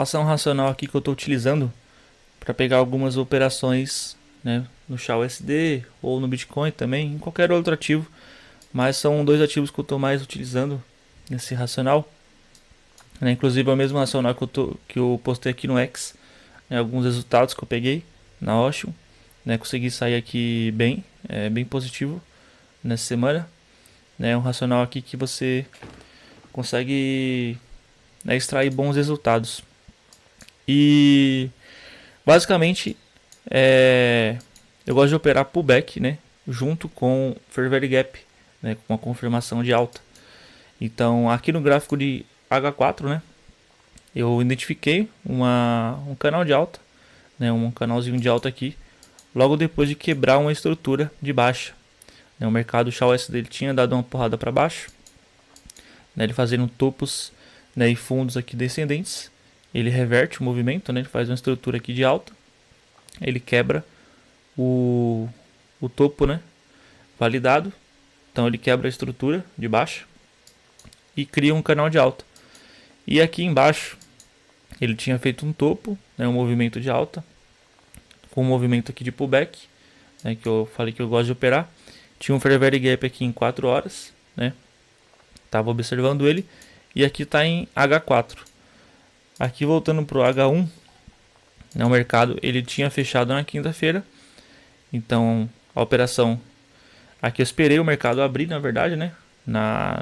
passar um racional aqui que eu estou utilizando para pegar algumas operações, né, no XAUSD ou no Bitcoin também, em qualquer outro ativo, mas são dois ativos que eu estou mais utilizando nesse racional, né, inclusive é o mesmo racional que eu postei aqui no X, né, alguns resultados que eu peguei na Ocean, né, consegui sair aqui bem, bem positivo nessa semana, né, um racional aqui que você consegue, né, extrair bons resultados. E basicamente eu gosto de operar pullback, né, junto com fair value gap, né, com a confirmação de alta. Então aqui no gráfico de H4, né, eu identifiquei um canal de alta, né, um canalzinho de alta aqui, logo depois de quebrar uma estrutura de baixa. Né, o mercado XAUS dele tinha dado uma porrada para baixo, né, ele fazendo topos, né, e fundos aqui descendentes. Ele reverte o movimento, né, ele faz uma estrutura aqui de alta, ele quebra o, o topo, né, validado. Então ele quebra a estrutura de baixa e cria um canal de alta. E aqui embaixo ele tinha feito um topo, né, um movimento de alta, com um movimento aqui de pullback, né, que eu falei que eu gosto de operar. Tinha um fair value gap aqui em 4 horas, né? Tava observando ele. E aqui está em H4. Aqui voltando para o H1, né, o mercado ele tinha fechado na quinta-feira. Então a operação, aqui eu esperei o mercado abrir, na verdade, né,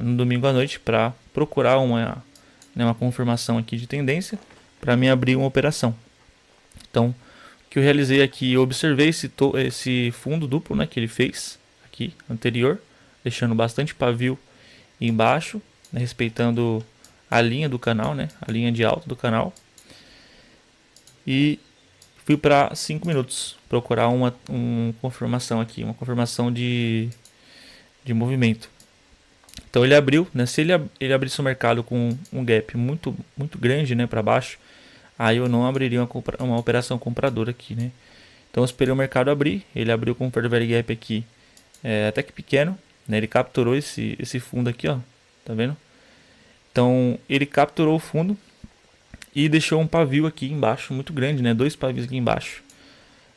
no domingo à noite para procurar uma confirmação aqui de tendência para mim abrir uma operação. Então o que eu realizei aqui, eu observei esse fundo duplo, né, que ele fez aqui anterior, deixando bastante pavio embaixo, né, respeitando a linha do canal, né, a linha de alta do canal. E fui para 5 minutos procurar uma confirmação aqui, uma confirmação de movimento. Então ele abriu, né, se ele abrisse o mercado com um gap muito grande, né, para baixo, aí eu não abriria uma operação compradora aqui, né. Então eu esperei o mercado abrir, ele abriu com um fair value gap aqui até que pequeno, né, ele capturou esse fundo aqui, ó, tá vendo? Então ele capturou o fundo e deixou um pavio aqui embaixo muito grande, né, dois pavios aqui embaixo,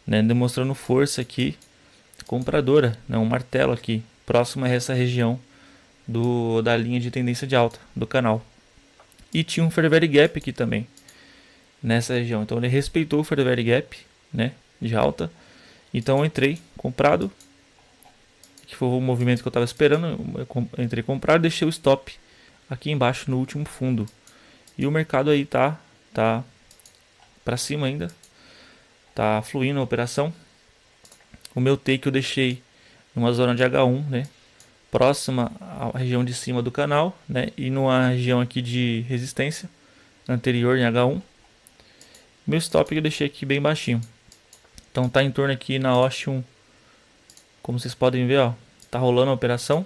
né, demonstrando força aqui compradora, né, um martelo aqui próximo a essa região da linha de tendência de alta do canal. E tinha um fair value gap aqui também nessa região, então ele respeitou o fair value gap, né, de alta. Então eu entrei comprado, que foi o movimento que eu estava esperando. Eu entrei comprado e deixei o stop aqui embaixo no último fundo. E o mercado aí tá para cima ainda, tá fluindo a operação. O meu take eu deixei numa zona de H1, né, próxima à região de cima do canal, né, e numa região aqui de resistência anterior em H1. Meu stop eu deixei aqui bem baixinho. Então tá em torno aqui na Ocean, como vocês podem ver, ó, tá rolando a operação.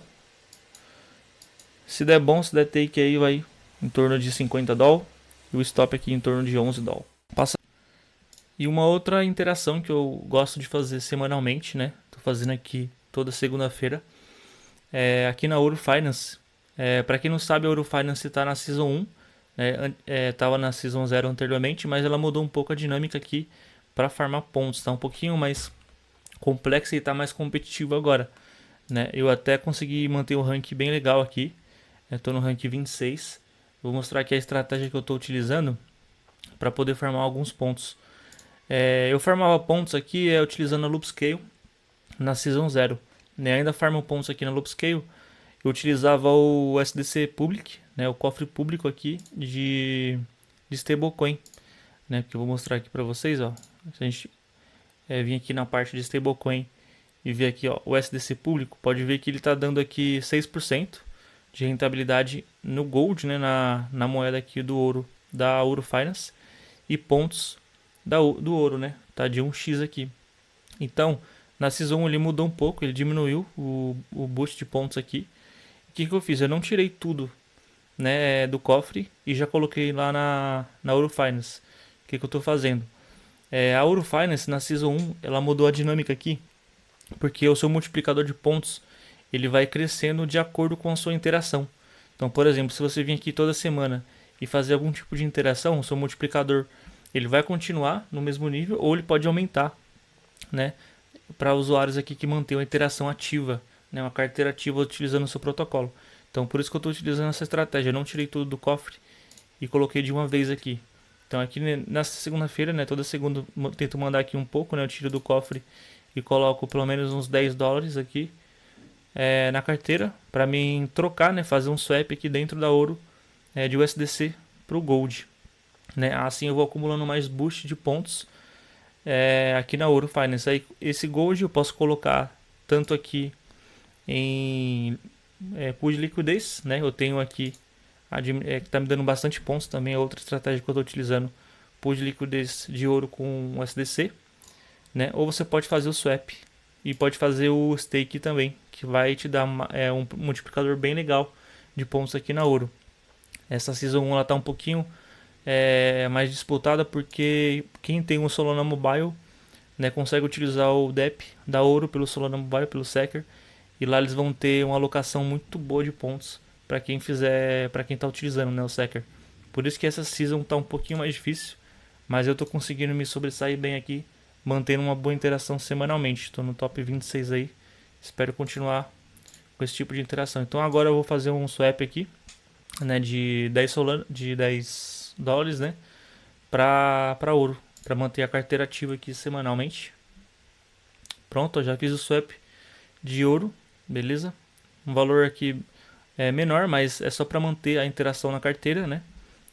Se der bom, se der take aí, vai em torno de 50 doll. E o stop aqui em torno de 11 doll. E uma outra interação que eu gosto de fazer semanalmente, né? Tô fazendo aqui toda segunda-feira. Aqui na Ouro Finance. Para quem não sabe, a Ouro Finance está na Season 1. Tava na Season 0 anteriormente, mas ela mudou um pouco a dinâmica aqui para farmar pontos. Tá um pouquinho mais complexa e tá mais competitivo agora, né? Eu até consegui manter o rank bem legal aqui. Estou no rank 26. Vou mostrar aqui a estratégia que eu estou utilizando para poder farmar alguns pontos. Eu farmava pontos aqui utilizando a Loop Scale na Season 0. Né? Ainda farmo pontos aqui na Loop Scale. Eu utilizava o SDC Public, né? O cofre público aqui de stablecoin, né? Que eu vou mostrar aqui para vocês, ó. Se a gente vir aqui na parte de stablecoin e ver aqui, ó, o SDC público, pode ver que ele está dando aqui 6% de rentabilidade no Gold, né, na moeda aqui do ouro, da Ouro Finance, e pontos do ouro, né, tá de 1x aqui. Então, na Season 1 ele mudou um pouco, ele diminuiu o boost de pontos aqui. O que eu fiz? Eu não tirei tudo, né, do cofre e já coloquei lá na Ouro Finance. O que eu estou fazendo? A Ouro Finance na Season 1 ela mudou a dinâmica aqui, porque o seu multiplicador de pontos ele vai crescendo de acordo com a sua interação. Então, por exemplo, se você vir aqui toda semana e fazer algum tipo de interação, o seu multiplicador ele vai continuar no mesmo nível ou ele pode aumentar, né? Para usuários aqui que mantêm uma interação ativa, né? Uma carteira ativa utilizando o seu protocolo. Então por isso que eu estou utilizando essa estratégia. Eu não tirei tudo do cofre e coloquei de uma vez aqui. Então aqui nessa segunda-feira, né? Toda segunda eu tento mandar aqui um pouco, né? Eu tiro do cofre e coloco pelo menos uns $10 aqui na carteira para mim trocar, né? Fazer um swap aqui dentro da ouro de USDC para o Gold, né? Assim eu vou acumulando mais boost de pontos aqui na Ouro Finance. Aí, esse Gold eu posso colocar tanto aqui em pool de liquidez, né? Eu tenho aqui que está me dando bastante pontos também, é outra estratégia que eu estou utilizando, pool de liquidez de ouro com USDC, né? Ou você pode fazer o swap e pode fazer o stake também, que vai te dar um multiplicador bem legal de pontos aqui na ouro. Essa Season 1 ela tá um pouquinho mais disputada porque quem tem um Solana Mobile, né, consegue utilizar o DEP da Ouro pelo Solana Mobile, pelo Secker, e lá eles vão ter uma alocação muito boa de pontos para quem fizer, para quem está utilizando, né, o Secker. Por isso que essa season tá um pouquinho mais difícil, mas eu estou conseguindo me sobressair bem aqui, mantendo uma boa interação semanalmente. Estou no top 26 aí. Espero continuar com esse tipo de interação. Então agora eu vou fazer um swap aqui, né, de 10 Solana, de $10, né, para ouro, para manter a carteira ativa aqui semanalmente. Pronto, eu já fiz o swap de ouro, beleza? Um valor aqui menor, mas é só para manter a interação na carteira, né?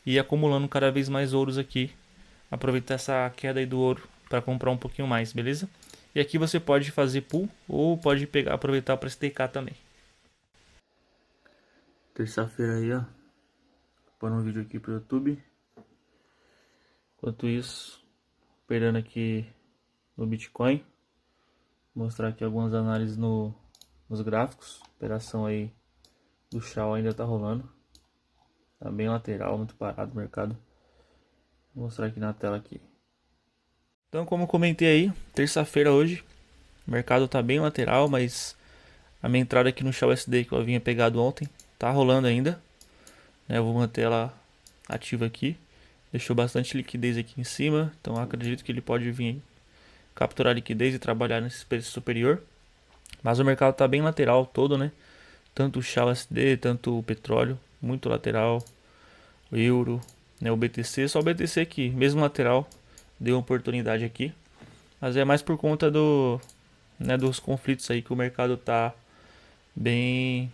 E acumulando cada vez mais ouros aqui. Aproveitar essa queda aí do ouro para comprar um pouquinho mais, beleza? E aqui você pode fazer pool ou pode aproveitar para stakear também. Terça-feira aí, ó. Pôr um vídeo aqui pro YouTube. Enquanto isso, operando aqui no Bitcoin. Mostrar aqui algumas análises nos gráficos. A operação aí do Shao ainda tá rolando. Tá bem lateral, muito parado o mercado. Vou mostrar aqui na tela aqui. Então, como eu comentei aí, terça-feira hoje, o mercado tá bem lateral, mas a minha entrada aqui no Shao SD que eu havia pegado ontem tá rolando ainda, né? Eu vou manter ela ativa aqui. Deixou bastante liquidez aqui em cima, então acredito que ele pode vir capturar liquidez e trabalhar nesse preço superior. Mas o mercado tá bem lateral todo, né? Tanto o Shao SD, tanto o petróleo, muito lateral, o euro, né? O BTC, só o BTC aqui, mesmo lateral, deu oportunidade aqui. Mas é mais por conta dos conflitos aí que o mercado tá bem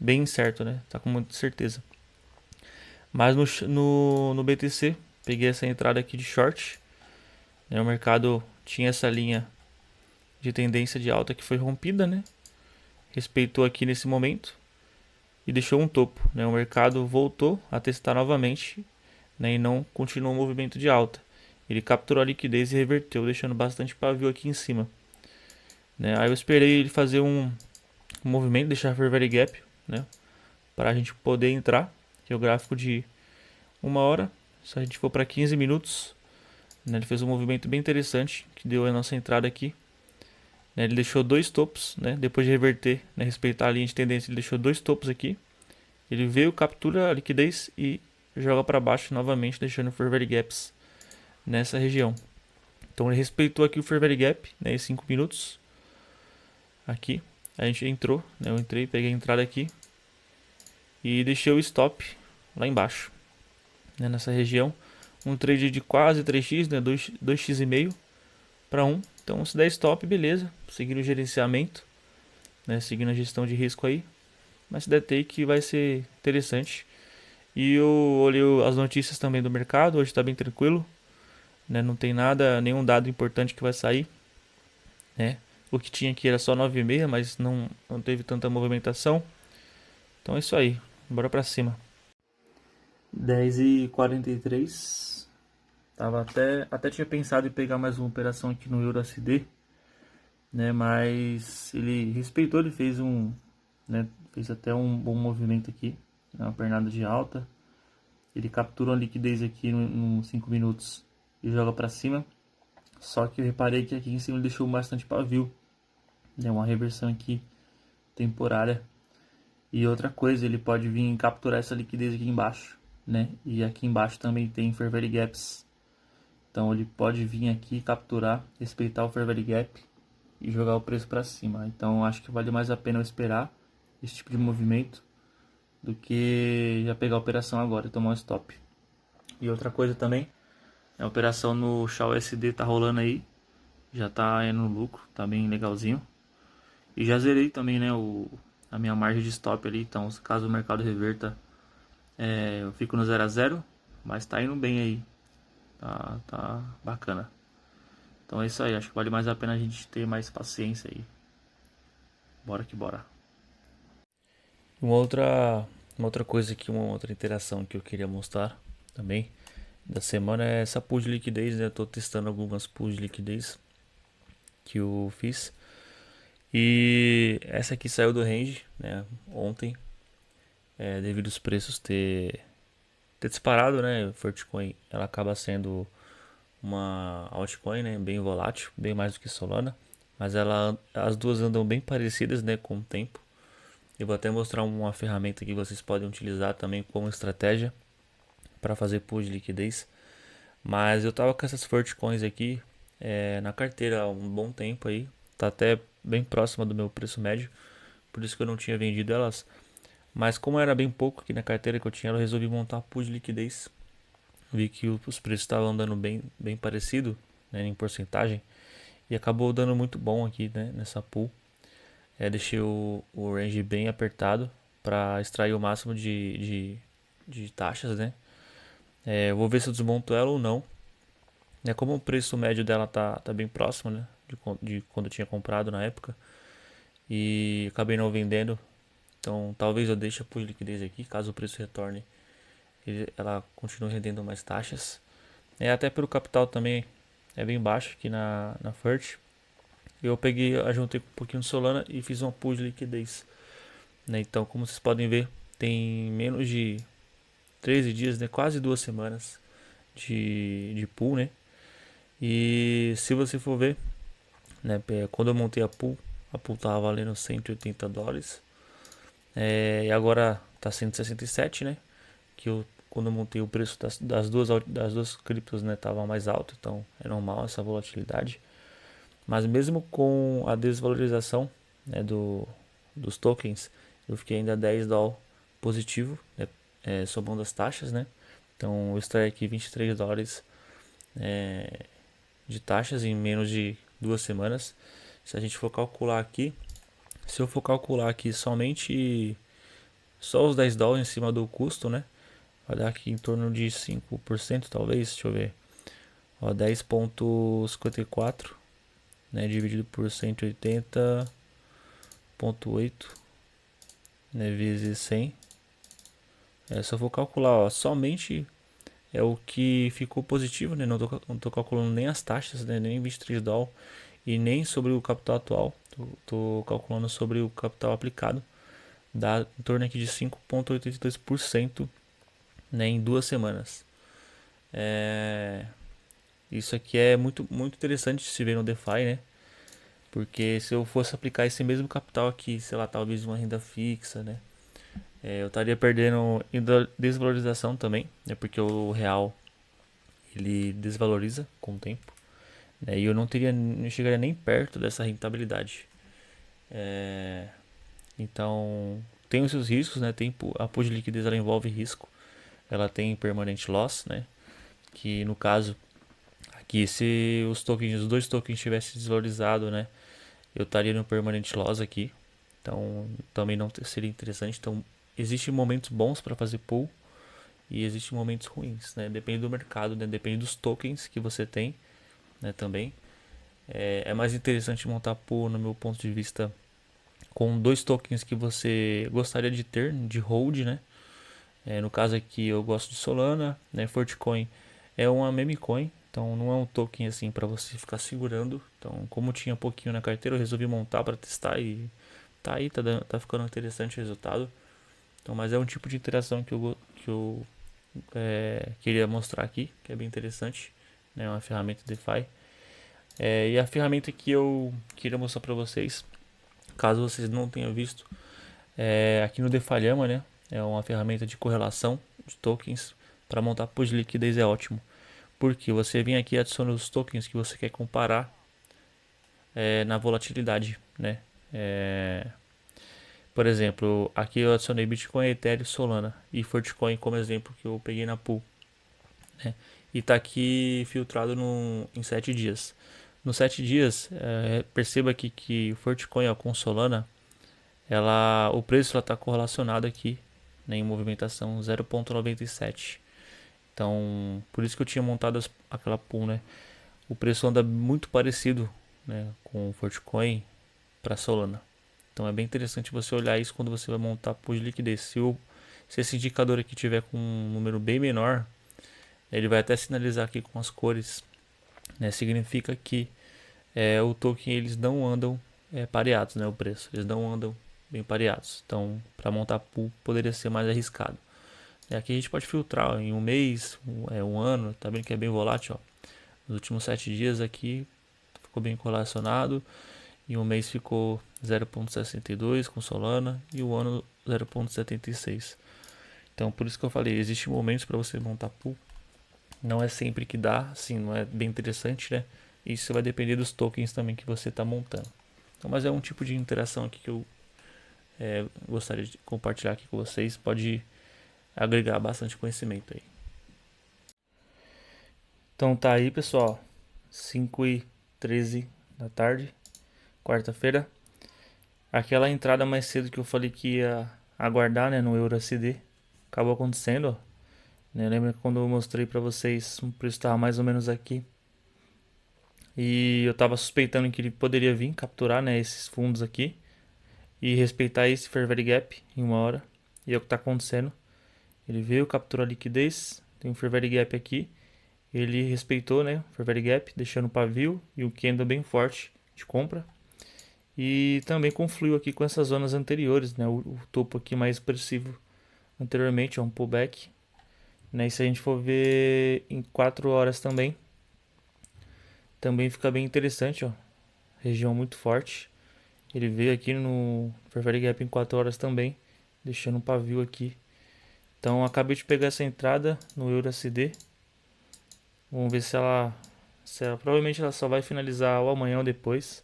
incerto, né? Tá com muita certeza. Mas no BTC, peguei essa entrada aqui de short, né? O mercado tinha essa linha de tendência de alta que foi rompida, né? Respeitou aqui nesse momento e deixou um topo, né? O mercado voltou a testar novamente, né? E não continuou o movimento de alta. Ele capturou a liquidez e reverteu, deixando bastante pavio aqui em cima, né? Aí eu esperei ele fazer um movimento, deixar fair value gap, né? Para a gente poder entrar, que é o gráfico de 1 hora. Se a gente for para 15 minutos, né? Ele fez um movimento bem interessante que deu a nossa entrada aqui. Ele deixou dois topos, né? Depois de reverter, né? Respeitar a linha de tendência, ele deixou dois topos aqui. Ele veio, captura a liquidez e joga para baixo novamente, deixando fair value gaps nessa região. Então ele respeitou aqui o fair value gap, né? Em 5 minutos. Aqui a gente entrou, né? Eu entrei, peguei a entrada aqui e deixei o stop lá embaixo, né? Nessa região. Um trade de quase 3x, né? 2x e meio para 1. Então se der stop, beleza, seguindo o gerenciamento, né, seguindo a gestão de risco aí, mas se der take vai ser interessante. E eu olhei as notícias também do mercado, hoje está bem tranquilo, né, não tem nada, nenhum dado importante que vai sair, né, o que tinha aqui era só 9,6, mas não teve tanta movimentação, então é isso aí, bora pra cima. 10h43. Tava até tinha pensado em pegar mais uma operação aqui no EURUSD, né? Mas ele respeitou, ele fez fez até um bom movimento aqui, uma pernada de alta. Ele capturou a liquidez aqui nos 5 minutos e joga para cima. Só que eu reparei que aqui em cima ele deixou bastante pavio, né? Uma reversão aqui temporária. E outra coisa, ele pode vir capturar essa liquidez aqui embaixo, né? E aqui embaixo também tem Fair Value Gaps. Então ele pode vir aqui, capturar, respeitar o Fair Value Gap e jogar o preço para cima. Então acho que vale mais a pena eu esperar esse tipo de movimento do que já pegar a operação agora e tomar um stop. E outra coisa também, a operação no Shao SD tá rolando aí, já tá indo no lucro, tá bem legalzinho. E já zerei também, né, a minha margem de stop ali, então caso o mercado reverta, eu fico no 0 a 0, mas tá indo bem aí, tá bacana. Então é isso aí, acho que vale mais a pena a gente ter mais paciência aí. Bora que bora. Uma outra coisa aqui, uma outra interação que eu queria mostrar também da semana é essa pool de liquidez, né? Eu tô testando algumas pools de liquidez que eu fiz. E essa aqui saiu do range, né? Ontem, devido aos preços ter disparado, né? Fortcoin, ela acaba sendo uma altcoin, né? Bem volátil, bem mais do que Solana. Mas as duas andam bem parecidas, né? Com o tempo. Eu vou até mostrar uma ferramenta que vocês podem utilizar também como estratégia para fazer pool de liquidez. Mas eu tava com essas Fortcoins aqui na carteira há um bom tempo aí. Tá até bem próxima do meu preço médio. Por isso que eu não tinha vendido elas. Mas como era bem pouco aqui na carteira que eu tinha, eu resolvi montar pool de liquidez. Vi que os preços estavam andando bem parecido, né, em porcentagem. E acabou dando muito bom aqui, né, nessa pool. Deixei o range bem apertado para extrair o máximo de taxas, né? Vou ver se eu desmonto ela ou não. Como o preço médio dela tá bem próximo, né? De quando eu tinha comprado na época. E acabei não vendendo. Então talvez eu deixe a pool de liquidez aqui, caso o preço retorne. Ela continue rendendo mais taxas. Até pelo capital também é bem baixo aqui na FERT. Eu peguei, juntei um pouquinho de Solana e fiz uma pool de liquidez. Então, como vocês podem ver, tem menos de 13 dias, né? Quase 2 semanas de pool, né? E se você for ver, né? Quando eu montei a pool tava valendo US$ 180. E agora tá 167, né? Quando eu montei o preço das duas criptos, né? Tava mais alto, então é normal essa volatilidade. Mas mesmo com a desvalorização, né, dos tokens, eu fiquei ainda $10 positivo, né, somando as taxas, né? Então eu extraí aqui $23 de taxas em menos de 2 semanas. Se a gente for calcular aqui, se eu for calcular aqui somente só os $10 em cima do custo, né? Vai dar aqui em torno de 5% talvez, deixa eu ver. Ó, 10,54, né, dividido por 180,8, né, vezes 100. Se eu for calcular, ó, somente o que ficou positivo, né? Não tô calculando nem as taxas, né? Nem $23 e nem sobre o capital atual. Tô calculando sobre o capital aplicado. Dá em torno aqui de 5,82%, né, em 2 semanas. Isso aqui é muito, muito interessante de se ver no DeFi, né? Porque se eu fosse aplicar esse mesmo capital aqui, sei lá, talvez uma renda fixa, né? Eu estaria perdendo em desvalorização também, né? Porque o real ele desvaloriza com o tempo, né? E eu não chegaria nem perto dessa rentabilidade. Então tem os seus riscos, né? A pool de liquidez ela envolve risco, ela tem permanent loss, né? Que no caso aqui, se os dois tokens tivessem desvalorizado, né? Eu estaria no permanent loss aqui. Então também não seria interessante. Então existem momentos bons para fazer pool e existem momentos ruins, né? Depende do mercado, né? Depende dos tokens que você tem, né? Também é mais interessante montar pool, no meu ponto de vista, com dois tokens que você gostaria de ter de hold, né? No caso aqui eu gosto de Solana, né? Fortcoin é uma meme coin, então não é um token assim para você ficar segurando. Então, como tinha pouquinho na carteira, eu resolvi montar para testar e tá aí, tá ficando interessante o resultado. Então, mas é um tipo de interação que eu queria mostrar aqui, que é bem interessante, né? Uma ferramenta DeFi. E a ferramenta que eu queria mostrar para vocês, caso vocês não tenham visto, aqui no DeFi Llama, né? É uma ferramenta de correlação de tokens. para montar pool de liquidez é ótimo. Porque você vem aqui e adiciona os tokens que você quer comparar na volatilidade, né? É, por exemplo, aqui eu adicionei Bitcoin, Ethereum, Solana e Fortcoin como exemplo que eu peguei na pool, né? E tá aqui filtrado em 7 dias. Nos 7 dias, perceba aqui que o Fortcoin ó, com Solana, o preço está correlacionado aqui, né, em movimentação 0,97. Então, por isso que eu tinha montado aquela pool, né? O preço anda muito parecido, né, com o Fortcoin para Solana. Então é bem interessante você olhar isso quando você vai montar pool de liquidez. Se esse indicador aqui tiver com um número bem menor, ele vai até sinalizar aqui com as cores, né? Significa que o token eles não andam pareados, né? O preço eles não andam bem pareados. Então para montar pool poderia ser mais arriscado. Aqui a gente pode filtrar ó, em um mês, um ano, tá vendo que é bem volátil. Ó. Nos últimos 7 dias aqui ficou bem correlacionado. Em um mês ficou 0,62 com Solana e o ano 0,76. Então por isso que eu falei, existem momentos para você montar pool. Não é sempre que dá, assim, não é bem interessante, né? Isso vai depender dos tokens também que você está montando. Então, mas é um tipo de interação aqui que eu gostaria de compartilhar aqui com vocês. Pode agregar bastante conhecimento aí. Então tá aí, pessoal. 5h13 da tarde, quarta-feira. Aquela entrada mais cedo que eu falei que ia aguardar, né, no EURUSD, acabou acontecendo, ó. Lembra quando eu mostrei pra vocês, o preço estava mais ou menos aqui. E eu tava suspeitando que ele poderia vir capturar, né, esses fundos aqui e respeitar esse fair value gap em uma hora. E é o que tá acontecendo. Ele veio, capturou a liquidez, tem um fair value gap aqui. Ele respeitou, né, o fair value gap, deixando o pavio e o candle bem forte de compra. E também confluiu aqui com essas zonas anteriores, né, o topo aqui mais expressivo anteriormente, é um pullback. Né, e se a gente for ver em 4 horas também fica bem interessante, ó. Região muito forte. Ele veio aqui no Fair Value Gap em 4 horas também, deixando um pavio aqui. Então acabei de pegar essa entrada no EURUSD. Vamos ver provavelmente ela só vai finalizar ou amanhã ou depois.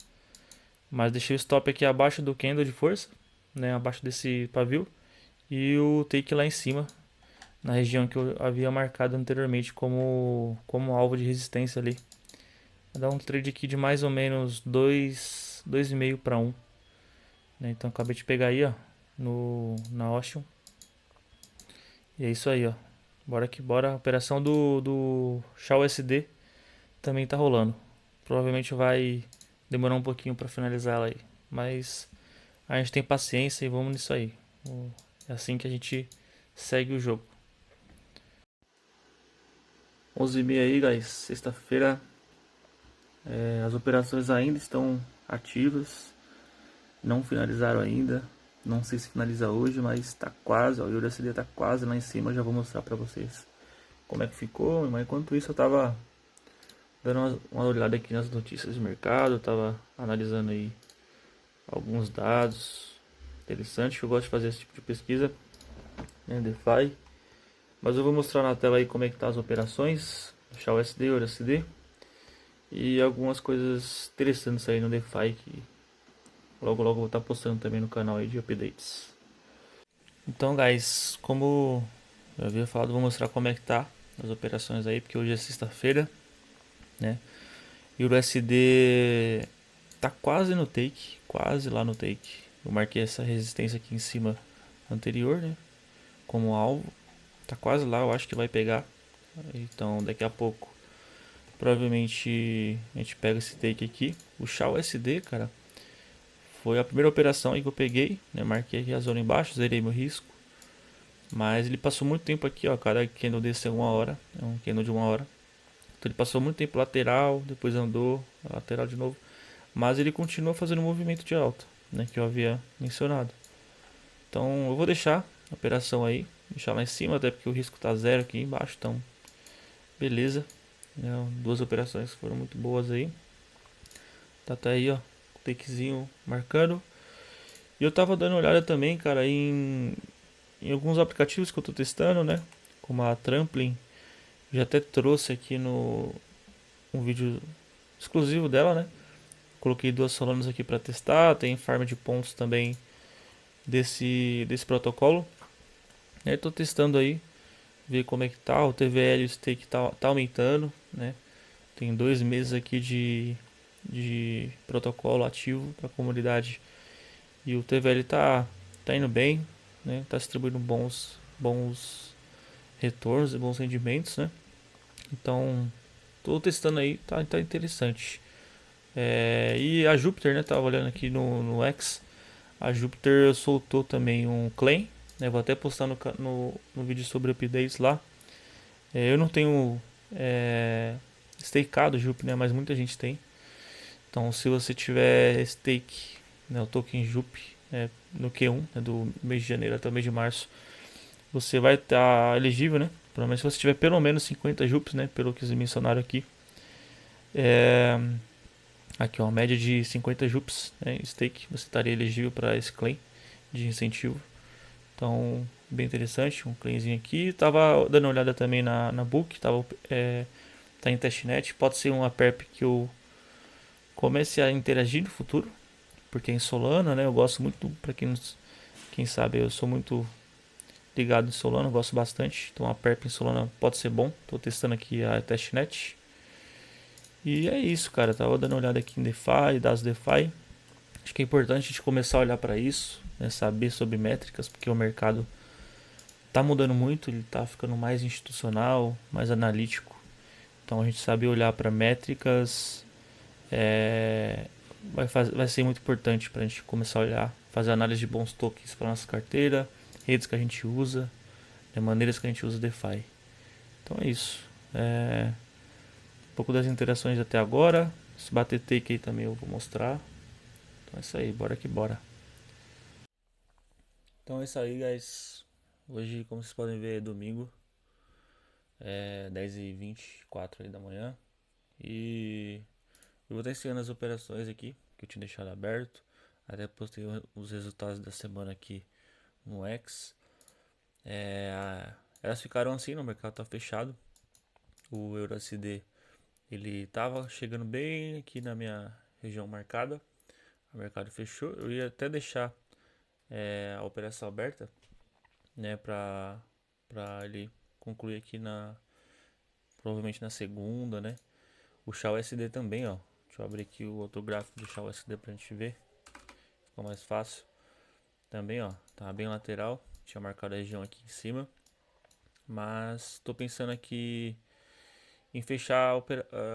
Mas deixei o stop aqui abaixo do candle de força, né, abaixo desse pavio, e o take lá em cima, na região que eu havia marcado anteriormente como alvo de resistência ali. Vai dar um trade aqui de mais ou menos 2,5 para 1. Né? Então acabei de pegar aí, ó, na Ocean. E é isso aí, ó. Bora que bora. A operação do XAUSD também tá rolando. Provavelmente vai demorar um pouquinho para finalizar ela aí. Mas a gente tem paciência e vamos nisso aí. É assim que a gente segue o jogo. 11h30 aí, guys. Sexta-feira. As operações ainda estão ativas. Não finalizaram ainda. Não sei se finaliza hoje, mas está quase. Ó, o EURUSD está quase lá em cima. Eu já vou mostrar para vocês como é que ficou. Mas enquanto isso eu estava dando uma olhada aqui nas notícias de mercado. Eu estava analisando aí alguns dados interessantes. Eu gosto de fazer esse tipo de pesquisa, né, DeFi. Mas eu vou mostrar na tela aí como é que tá as operações. Deixar o USD, EURUSD. E algumas coisas interessantes aí no DeFi que logo vou estar postando também no canal aí de updates. Então, guys, como eu havia falado, vou mostrar como é que tá as operações aí, porque hoje é sexta-feira, né? E o USD tá quase no take, quase lá no take. Eu marquei essa resistência aqui em cima anterior, né? Como alvo. Tá quase lá, eu acho que vai pegar. Então, daqui a pouco provavelmente a gente pega esse take aqui. O XAUSD, cara, foi a primeira operação aí que eu peguei, né? Marquei aqui a zona embaixo, zerei meu risco. Mas ele passou muito tempo aqui, ó. Cada candle desse é 1 hora. É um candle de 1 hora. Então ele passou muito tempo lateral, depois andou, lateral de novo. Mas ele continua fazendo movimento de alta, né? Que eu havia mencionado. Então eu vou deixar a operação aí. Deixar lá em cima, até porque o risco tá zero aqui embaixo. Então, beleza. Duas operações que foram muito boas aí. Tá até aí, ó. Takezinho marcando. E eu tava dando uma olhada também, cara, em alguns aplicativos que eu tô testando, né? como a Tramplin. Já até trouxe aqui no um vídeo exclusivo dela, né? Coloquei duas Solanas aqui para testar. Tem farm de pontos também desse protocolo. Eu tô testando aí, ver como é que tá. O TVL e o stake tá aumentando, né? Tem 2 meses aqui de protocolo ativo para a comunidade e o TVL tá indo bem, né? Tá distribuindo bons retornos e bons rendimentos, né? Então, tô testando aí, tá interessante. E a Júpiter, né? Tava olhando aqui no X. A Júpiter soltou também um claim, né? Vou até postar no vídeo sobre updates lá. Eu não tenho stakeado Júpiter, né? Mas muita gente tem. Então, se você tiver stake, né, o token JUP, no Q1, né, do mês de janeiro até o mês de março, você vai estar elegível, né? Pelo menos se você tiver pelo menos 50 JUPs, né? Pelo que eles mencionaram aqui. É, aqui, ó, uma média de 50 JUPs, né, stake, você estaria elegível para esse claim de incentivo. Então, bem interessante, um claimzinho aqui. Tava dando uma olhada também na book, tá em testnet. Pode ser uma perp que eu comece a interagir no futuro, porque é em Solana, né? Eu gosto muito, para quem sabe, eu sou muito ligado em Solana, eu gosto bastante. Então a perp em Solana pode ser bom. Tô testando aqui a testnet. E é isso, cara. Tava dando uma olhada aqui em DeFi, das DeFi. Acho que é importante a gente começar a olhar para isso, né? Saber sobre métricas, porque o mercado tá mudando muito, ele tá ficando mais institucional, mais analítico. Então a gente sabe olhar para métricas é, vai ser muito importante para a gente começar a olhar, fazer análise de bons tokens para nossa carteira, redes que a gente usa, maneiras que a gente usa DeFi. Então é isso. Um pouco das interações até agora. Se bater take aí também eu vou mostrar. Então é isso aí, bora que bora. Então é isso aí, guys. Hoje, como vocês podem ver, é domingo, 10h24 aí da manhã. E eu vou estar ensinando as operações aqui, que eu tinha deixado aberto. Até postei os resultados da semana aqui no X. Elas ficaram assim, no mercado tá fechado. O EURUSD ele tava chegando bem aqui na minha região marcada. O mercado fechou. Eu ia até deixar a operação aberta, né, para ele concluir aqui provavelmente na segunda, né? O XAUSD também, ó. Deixa eu abrir aqui o outro gráfico do XAUSD pra gente ver. Ficou mais fácil. Também, ó, tá bem lateral. Tinha marcado a região aqui em cima. Mas tô pensando aqui em fechar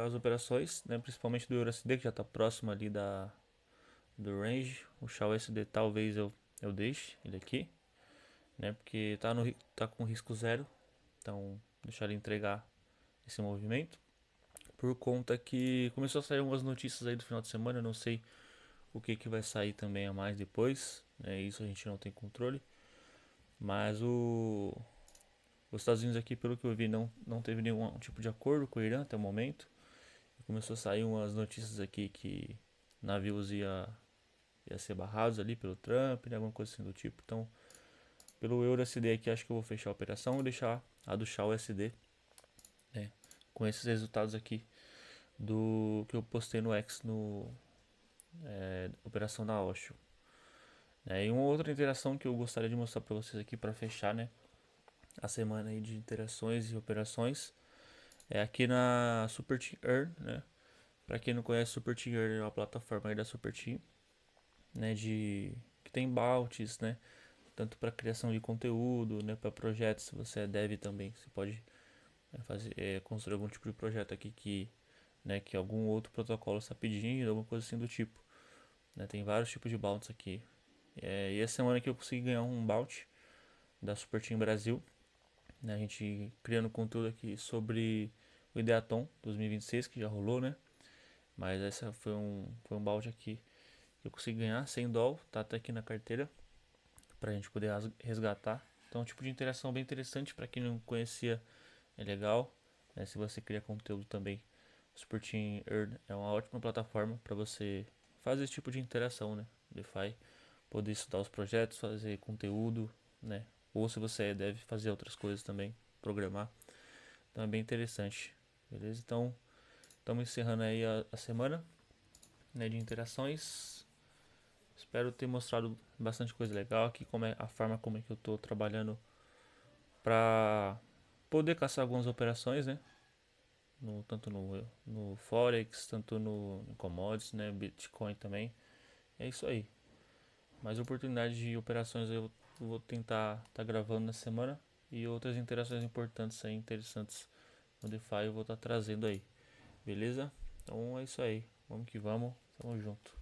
as operações, né, principalmente do EURUSD, que já está próximo ali do range. O XAUSD talvez eu deixe ele aqui, né, porque tá com risco zero, então deixar ele entregar esse movimento. Por conta que começou a sair algumas notícias aí do final de semana, eu não sei o que vai sair também a mais depois, né, isso a gente não tem controle. Mas os Estados Unidos aqui, pelo que eu vi, não teve nenhum tipo de acordo com o Irã até o momento. Começou a sair umas notícias aqui que navios ia ser barrados ali pelo Trump, né, alguma coisa assim do tipo. Então, pelo EURUSD aqui, acho que eu vou fechar a operação e deixar a do XAUSD, né, com esses resultados aqui do que eu postei no X no operação da Osho. E uma outra interação que eu gostaria de mostrar para vocês aqui para fechar, né, a semana aí de interações e operações é aqui na Super Team Earn, né? Para quem não conhece, Super Team Earn é uma plataforma aí da Super Team, né, que tem bounties, né, tanto para criação de conteúdo, né, para projetos. Se você é dev também, você pode construir algum tipo de projeto aqui que algum outro protocolo está pedindo, alguma coisa assim do tipo, né. Tem vários tipos de bounties aqui. E essa semana aqui eu consegui ganhar um bounty da Super Team Brasil, né, a gente criando conteúdo aqui sobre o Ideaton 2026 que já rolou, né, mas essa foi um bounty aqui que eu consegui ganhar 100 doll, tá até aqui na carteira pra gente poder resgatar. Então, é um tipo de interação bem interessante para quem não conhecia, é legal. Se você cria conteúdo também, o Super Team Earn é uma ótima plataforma para você fazer esse tipo de interação, né? DeFi, poder estudar os projetos, fazer conteúdo, né? Ou se você deve fazer outras coisas também, programar. Então é bem interessante, beleza? Então estamos encerrando aí a semana, né, de interações. Espero ter mostrado bastante coisa legal aqui, como é a forma como é que eu estou trabalhando para poder caçar algumas operações, né? Tanto no Forex, tanto no Commodities, né? Bitcoin também. É isso aí. Mais oportunidades de operações eu vou tentar estar gravando na semana. E outras interações importantes aí, interessantes no DeFi eu vou estar trazendo aí. Beleza? Então é isso aí. Vamos que vamos. Tamo junto.